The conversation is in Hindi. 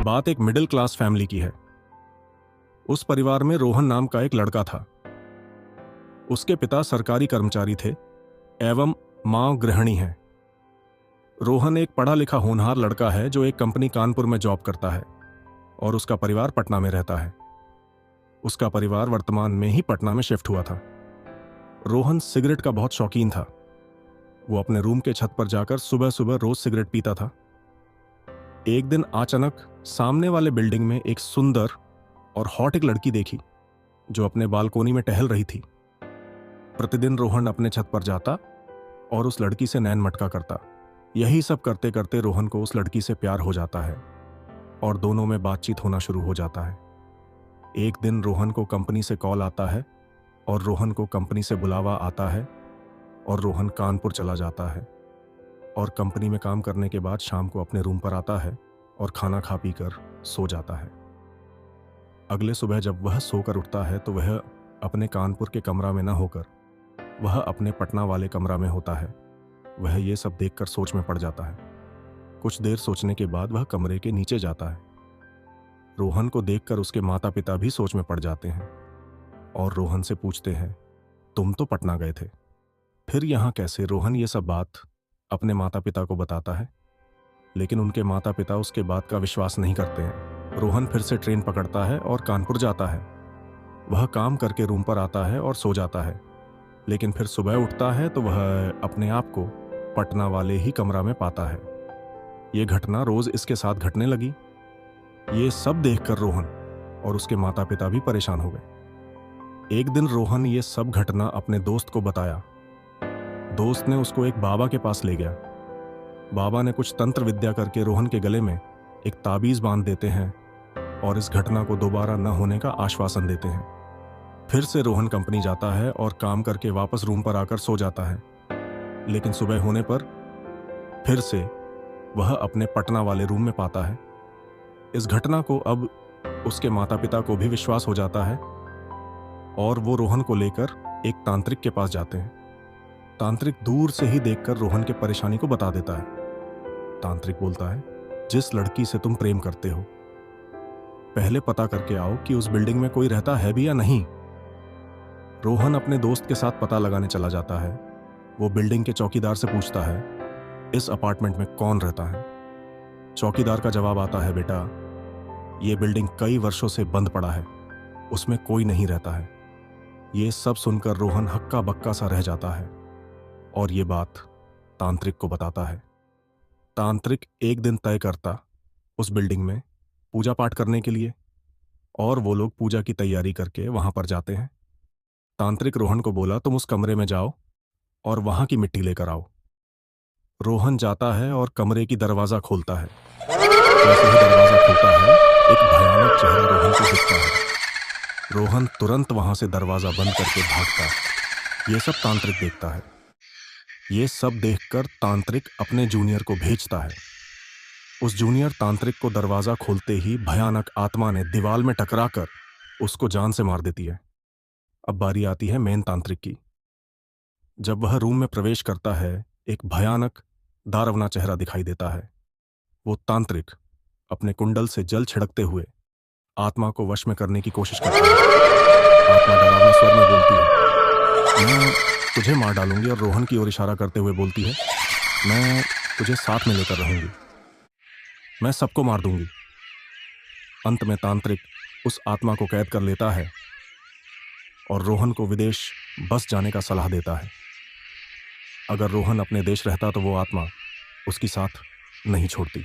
बात एक मिडिल क्लास फैमिली की है। उस परिवार में रोहन नाम का एक लड़का था। उसके पिता सरकारी कर्मचारी थे एवं मां गृहिणी है। रोहन एक पढ़ा लिखा होनहार लड़का है जो एक कंपनी कानपुर में जॉब करता है और उसका परिवार पटना में रहता है। उसका परिवार वर्तमान में ही पटना में शिफ्ट हुआ था। रोहन सिगरेट का बहुत शौकीन था। वो अपने रूम के छत पर जाकर सुबह सुबह रोज सिगरेट पीता था। एक दिन अचानक सामने वाले बिल्डिंग में एक सुंदर और हॉट एक लड़की देखी जो अपने बालकोनी में टहल रही थी। प्रतिदिन रोहन अपने छत पर जाता और उस लड़की से नैन मटका करता। यही सब करते करते रोहन को उस लड़की से प्यार हो जाता है और दोनों में बातचीत होना शुरू हो जाता है। एक दिन रोहन को कंपनी से कॉल आता है और रोहन को कंपनी से बुलावा आता है और रोहन कानपुर चला जाता है और कंपनी में काम करने के बाद शाम को अपने रूम पर आता है और खाना खा पी कर सो जाता है। अगले सुबह जब वह सोकर उठता है तो वह अपने कानपुर के कमरा में न होकर वह अपने पटना वाले कमरा में होता है। वह ये सब देखकर सोच में पड़ जाता है। कुछ देर सोचने के बाद वह कमरे के नीचे जाता है। रोहन को देखकर उसके माता पिता भी सोच में पड़ जाते हैं और रोहन से पूछते हैं, तुम तो पटना गए थे, फिर यहाँ कैसे? रोहन ये सब बात अपने माता पिता को बताता है, लेकिन उनके माता पिता उसके बात का विश्वास नहीं करते हैं। रोहन फिर से ट्रेन पकड़ता है और कानपुर जाता है। वह काम करके रूम पर आता है और सो जाता है, लेकिन फिर सुबह उठता है तो वह अपने आप को पटना वाले ही कमरा में पाता है। ये घटना रोज इसके साथ घटने लगी। ये सब देखकर रोहन और उसके माता पिता भी परेशान हो गए। एक दिन रोहन ये सब घटना अपने दोस्त को बताया। दोस्त ने उसको एक बाबा के पास ले गया। बाबा ने कुछ तंत्र विद्या करके रोहन के गले में एक ताबीज बांध देते हैं और इस घटना को दोबारा न होने का आश्वासन देते हैं। फिर से रोहन कंपनी जाता है और काम करके वापस रूम पर आकर सो जाता है, लेकिन सुबह होने पर फिर से वह अपने पटना वाले रूम में पाता है। इस घटना को अब उसके माता पिता को भी विश्वास हो जाता है और वो रोहन को लेकर एक तांत्रिक के पास जाते हैं। तांत्रिक दूर से ही देखकर रोहन के परेशानी को बता देता है। तांत्रिक बोलता है, जिस लड़की से तुम प्रेम करते हो पहले पता करके आओ कि उस बिल्डिंग में कोई रहता है भी या नहीं। रोहन अपने दोस्त के साथ पता लगाने चला जाता है। वो बिल्डिंग के चौकीदार से पूछता है, इस अपार्टमेंट में कौन रहता है? चौकीदार का जवाब आता है, बेटा ये बिल्डिंग कई वर्षों से बंद पड़ा है, उसमें कोई नहीं रहता है। ये सब सुनकर रोहन हक्का बक्का सा रह जाता है और ये बात तांत्रिक को बताता है। तांत्रिक एक दिन तय करता उस बिल्डिंग में पूजा पाठ करने के लिए और वो लोग पूजा की तैयारी करके वहां पर जाते हैं। तांत्रिक रोहन को बोला, तुम उस कमरे में जाओ और वहां की मिट्टी लेकर आओ। रोहन जाता है और कमरे की दरवाजा खोलता है। जैसे ही दरवाजा खुलता है एक भयानक चेहरा रोहन को दिखता है। रोहन तुरंत वहां से दरवाजा बंद करके भागता। ये सब तांत्रिक देखता है। ये सब देखकर तांत्रिक अपने जूनियर को भेजता है। उस जूनियर तांत्रिक को दरवाजा खोलते ही भयानक आत्मा ने दीवार में टकराकर उसको जान से मार देती है। अब बारी आती है मेन तांत्रिक की। जब वह रूम में प्रवेश करता है एक भयानक दानवना चेहरा दिखाई देता है। वो तांत्रिक अपने कुंडल से जल छिड़कते हुए आत्मा को वश में करने की कोशिश करता है। आत्मा डरावना स्वर में बोलती है, मैं तुझे मार डालूंगी, और रोहन की ओर इशारा करते हुए बोलती है, मैं तुझे साथ में लेकर रहूंगी, मैं सबको मार दूंगी। अंत में तांत्रिक उस आत्मा को कैद कर लेता है और रोहन को विदेश बस जाने का सलाह देता है। अगर रोहन अपने देश रहता तो वो आत्मा उसकी साथ नहीं छोड़ती।